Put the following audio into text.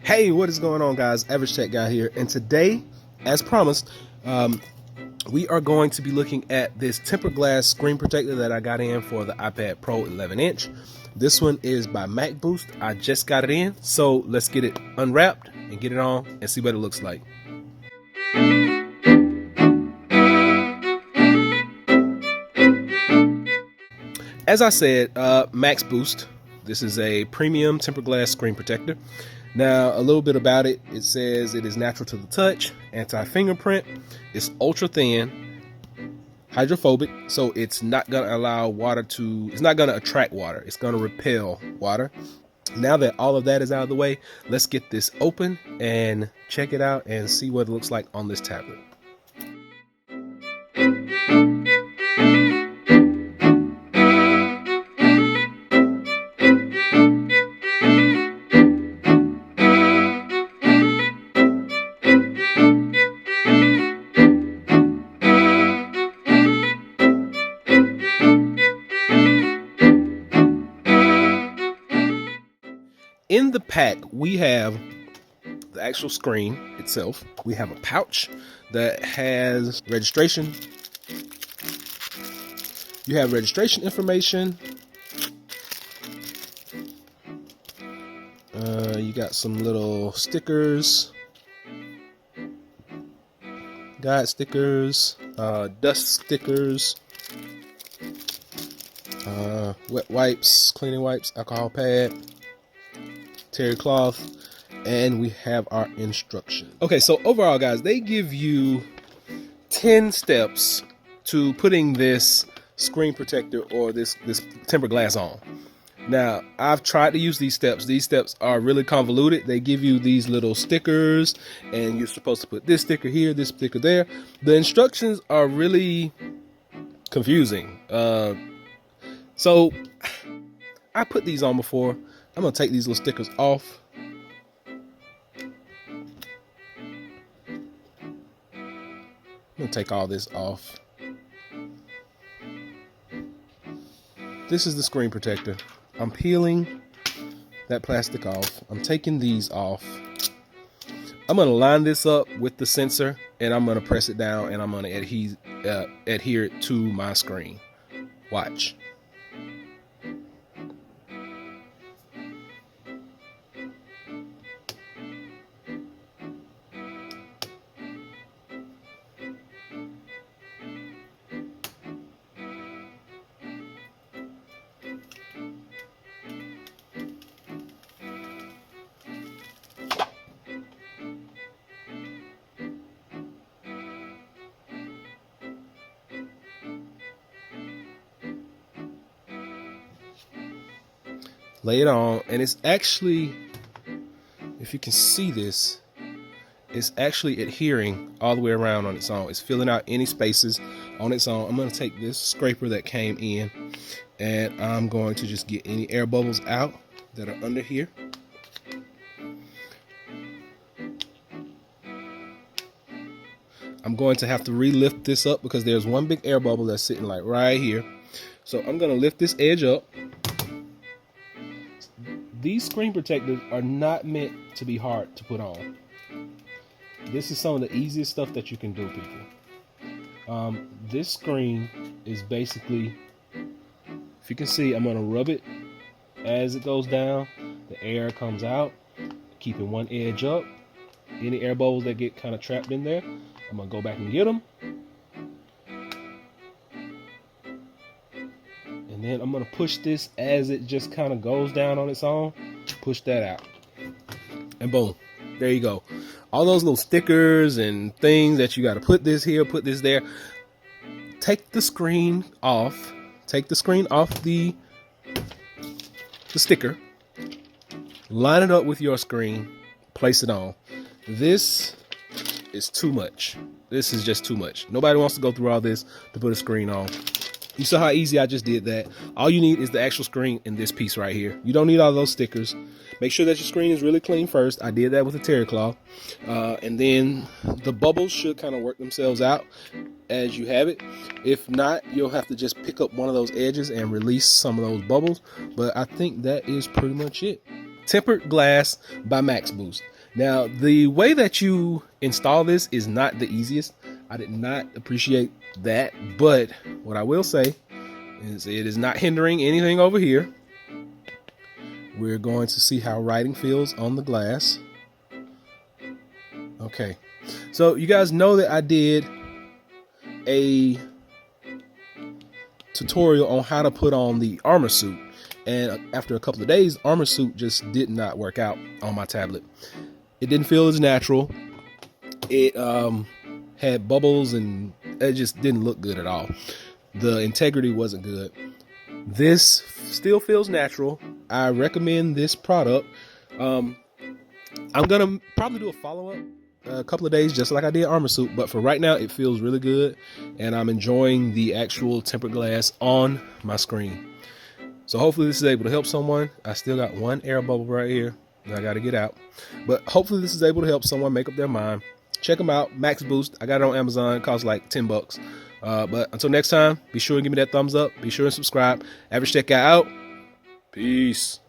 Hey, what is going on, guys? Average Tech Guy here, and today, as promised, we are going to be looking at this tempered glass screen protector that I got in for the iPad Pro 11-inch. This one is by Maxboost. I just got it in, so let's get it unwrapped and get it on and see what it looks like. As I said, Maxboost. This is a premium tempered glass screen protector. Now, a little bit about it. It says it is natural to the touch, anti-fingerprint, it's ultra thin, hydrophobic, so it's not going to allow water to, it's not going to attract water, it's going to repel water. Now that all of that is out of the way, let's get this open and check it out and see what it looks like on this tablet. In the pack, we have the actual screen itself. We have a pouch that has registration. You have registration information. You got some little stickers, guide stickers, dust stickers, wet wipes, cleaning wipes, alcohol pad, terry cloth, and we have our instructions. Okay, so overall, guys, they give you 10 steps to putting this screen protector or this tempered glass on. Now, I've tried to use these steps. These steps are really convoluted. They give you these little stickers, and you're supposed to put this sticker here, this sticker there. The instructions are really confusing. So I put these on before. I'm gonna take these little stickers off. I'm gonna take all this off. This is the screen protector. I'm peeling that plastic off. I'm taking these off. I'm gonna line this up with the sensor, and I'm gonna press it down, and I'm gonna adhere it to my screen. Watch. Lay it on, and it's actually, if you can see this, it's actually adhering all the way around on its own. It's filling out any spaces on its own. I'm going to take this scraper that came in, and I'm going to just get any air bubbles out that are under here. I'm going to have to re-lift this up because there's one big air bubble that's sitting like right here. So I'm going to lift this edge up. These screen protectors are not meant to be hard to put on. This is some of the easiest stuff that you can do, people. This screen is basically, if you can see, I'm going to rub it as it goes down. The air comes out, keeping one edge up. Any air bubbles that get kind of trapped in there, I'm going to go back and get them. And then I'm going to push this as it just kind of goes down on its own. Push that out. And boom. There you go. All those little stickers and things that you got to put this here, put this there. Take the screen off. Take the screen off the sticker. Line it up with your screen. Place it on. This is too much. This is just too much. Nobody wants to go through all this to put a screen on. You saw how easy I just did that. All you need is the actual screen in this piece right here. You don't need all those stickers. Make sure that your screen is really clean first. I did that with a terry cloth. And then the bubbles should kind of work themselves out as you have it. If not, you'll have to just pick up one of those edges and release some of those bubbles. But I think that is pretty much it. tempered glass by Maxboost. Now, the way that you install this is not the easiest. I did not appreciate that, but what I will say is it is not hindering anything over here. We're going to see how writing feels on the glass. Okay, so you guys know that I did a tutorial on how to put on the armor suit, and after a couple of days, armor suit just did not work out on my tablet. It didn't feel as natural. It had bubbles and it just didn't look good at all. The integrity wasn't good. This still feels natural. I recommend this product. I'm gonna probably do a follow-up a couple of days just like I did armor suit, but for right now it feels really good and I'm enjoying the actual tempered glass on my screen. So hopefully this is able to help someone. I still got one air bubble right here that I got to get out, but hopefully this is able to help someone make up their mind. Check them out, Maxboost. I got it on Amazon. It costs like 10 bucks. But until next time, be sure to give me that thumbs up. Be sure to subscribe. Average Tech Guy out. Peace.